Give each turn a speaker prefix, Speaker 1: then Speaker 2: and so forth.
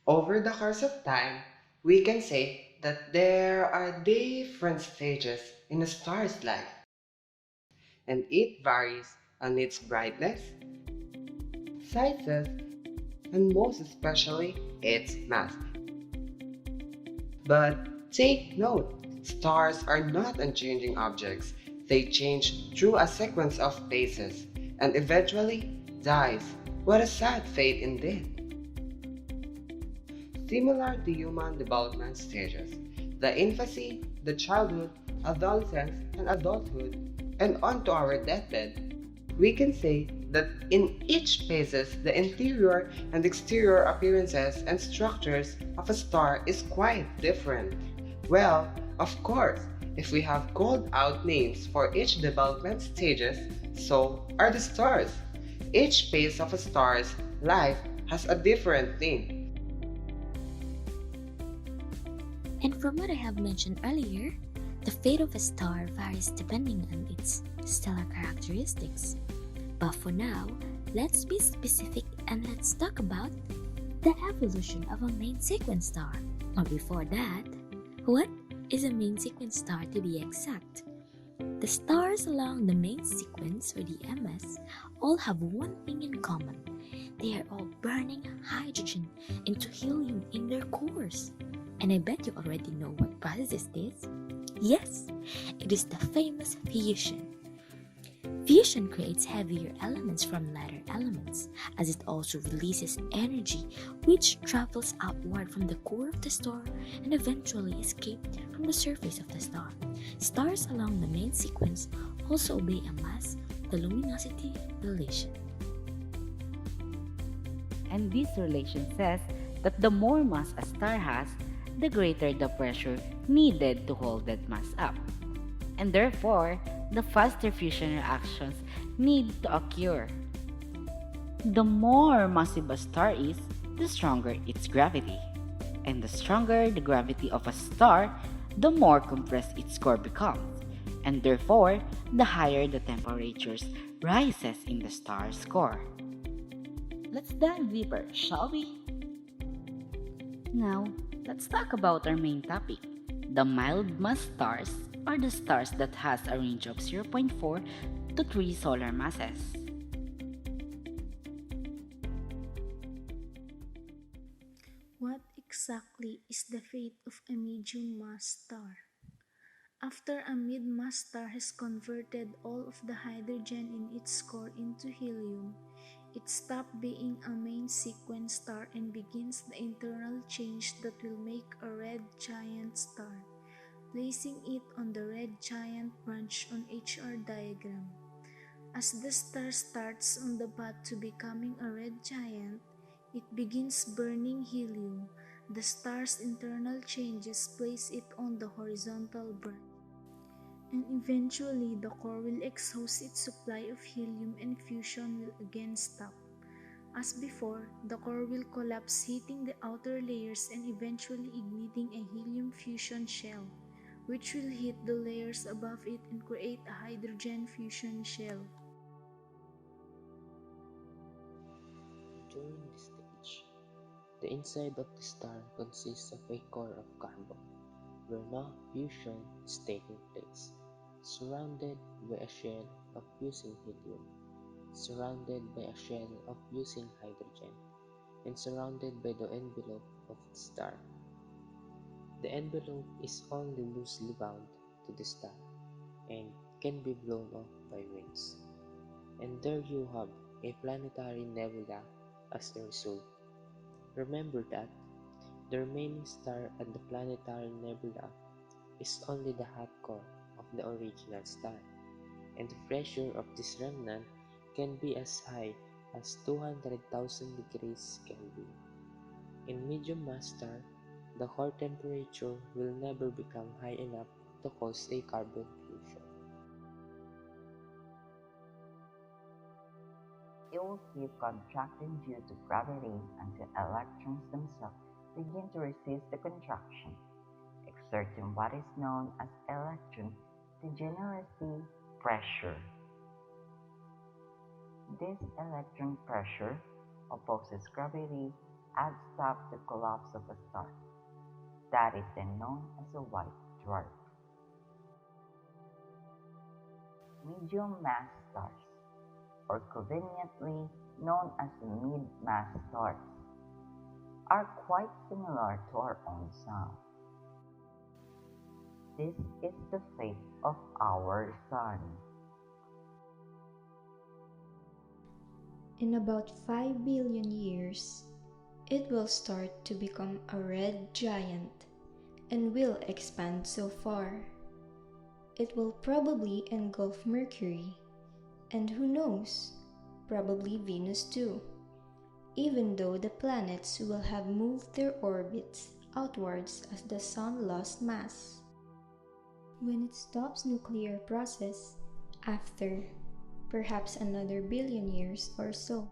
Speaker 1: Over the course of time, we can say that there are different stages in a star's life, and it varies on its brightness, sizes, and most especially its mass. But take note, stars are not unchanging objects. They change through a sequence of phases and eventually dies. What a sad fate indeed. Similar to human development stages, the infancy, the childhood, adolescence, and adulthood, and on to our deathbed, we can say that in each phases, the interior and exterior appearances and structures of a star is quite different. Well, of course, if we have called out names for each development stages, so are the stars. Each phase of a star's life has a different name.
Speaker 2: And from what I have mentioned earlier, the fate of a star varies depending on its stellar characteristics. But for now, let's be specific and let's talk about the evolution of a main sequence star. Or before that, what is a main sequence star to be exact? The stars along the main sequence, or the MS, all have one thing in common. They are all burning hydrogen into helium in their cores. And I bet you already know what process is this. Yes, it is the famous fusion. Fusion creates heavier elements from lighter elements, as it also releases energy which travels outward from the core of the star and eventually escapes from the surface of the star. Stars along the main sequence also obey a mass, the luminosity relation.
Speaker 3: And this relation says that the more mass a star has, the greater the pressure needed to hold that mass up. And therefore, the faster fusion reactions need to occur. The more massive a star is, the stronger its gravity. And the stronger the gravity of a star, the more compressed its core becomes. And therefore, the higher the temperatures rises in the star's core. Let's dive deeper, shall we? Now, let's talk about our main topic. The mild mass stars are the stars that has a range of zero point 0.4 to 3 solar masses.
Speaker 4: What exactly is the fate of a medium mass star? After a mid-mass star has converted all of the hydrogen in its core into helium, it stops being a main sequence star and begins the internal change that will make a red giant star, placing it on the red giant branch on HR diagram. As the star starts on the path to becoming a red giant, it begins burning helium. The star's internal changes place it on the horizontal branch, and eventually the core will exhaust its supply of helium and fusion will again stop. As before, the core will collapse, hitting the outer layers and eventually igniting a helium fusion shell, which will hit the layers above it and create a hydrogen fusion shell.
Speaker 5: During this stage, the inside of the star consists of a core of carbon, where no fusion is taking place, surrounded by a shell of fusing helium, surrounded by a shell of fusing hydrogen, and surrounded by the envelope of the star. The envelope is only loosely bound to the star and can be blown off by winds. And there you have a planetary nebula as the result. Remember that the remaining star at the planetary nebula is only the hot core of the original star, and the pressure of this remnant can be as high as 200,000 degrees Kelvin. In medium mass star, the core temperature will never become high enough to cause a carbon fusion.
Speaker 6: It will keep contracting due to gravity until electrons themselves begin to resist the contraction, exerting what is known as electron degeneracy pressure. This electron pressure opposes gravity adds up the collapse of a star. That is then known as a white dwarf. Medium mass stars, or conveniently known as mid-mass stars, are quite similar to our own Sun. This is the fate of our Sun.
Speaker 7: In about 5 billion years, it will start to become a red giant and will expand so far. It will probably engulf Mercury, and who knows, probably Venus too, even though the planets will have moved their orbits outwards as the Sun lost mass. When it stops nuclear process, after perhaps another billion years or so,